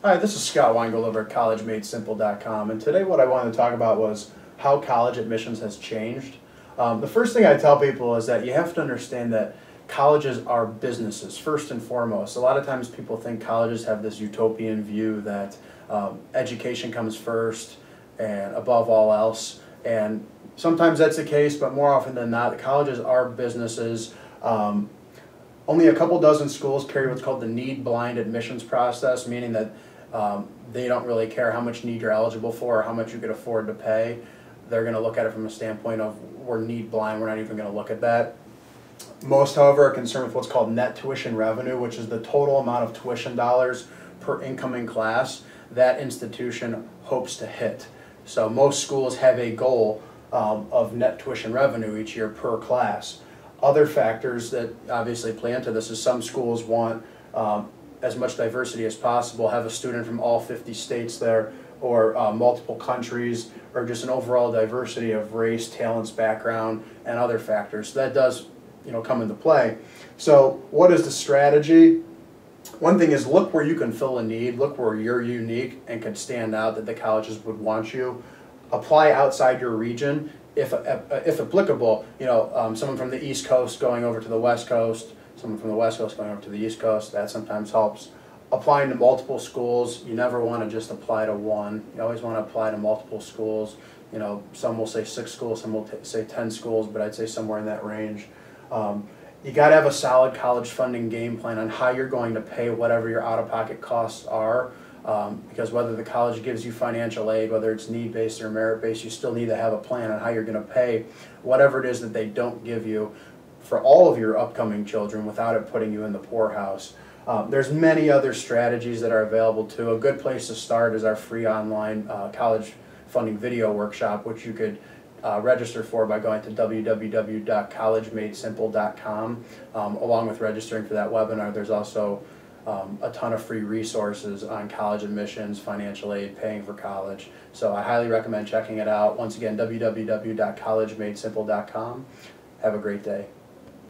Hi, this is Scott Weingold over at CollegeMadeSimple.com, and today what I wanted to talk about was how college admissions has changed. The first thing I tell people is that you have to understand that colleges are businesses, first and foremost. A lot of times people think colleges have this utopian view that education comes first and above all else, and sometimes that's the case, but more often than not, the colleges are businesses. Only a couple dozen schools carry what's called the need-blind admissions process, meaning that they don't really care how much need you're eligible for or how much you could afford to pay. They're going to look at it from a standpoint of we're need-blind, we're not even going to look at that. Most, however, are concerned with what's called net tuition revenue, which is the total amount of tuition dollars per incoming class that institution hopes to hit. So most schools have a goal of net tuition revenue each year per class. Other factors that obviously play into this is some schools want as much diversity as possible, have a student from all 50 states there, or multiple countries, or just an overall diversity of race, talents, background, and other factors. So that does, come into play. So what is the strategy? One thing is look where you can fill a need, look where you're unique and can stand out that the colleges would want you. Apply outside your region. If applicable, someone from the East Coast going over to the West Coast, someone from the West Coast going over to the East Coast, that sometimes helps. Applying to multiple schools, you never want to just apply to one. You always want to apply to multiple schools. Some will say 6 schools, some will say 10 schools, but I'd say somewhere in that range. You got to have a solid college funding game plan on how you're going to pay whatever your out-of-pocket costs are. Because whether the college gives you financial aid, whether it's need-based or merit-based, you still need to have a plan on how you're going to pay whatever it is that they don't give you for all of your upcoming children without it putting you in the poorhouse. There's many other strategies that are available too. A good place to start is our free online college funding video workshop, which you could register for by going to www.collegemadesimple.com. Along with registering for that webinar, there's also a ton of free resources on college admissions, financial aid, paying for college. So I highly recommend checking it out. Once again, www.collegemadesimple.com. Have a great day.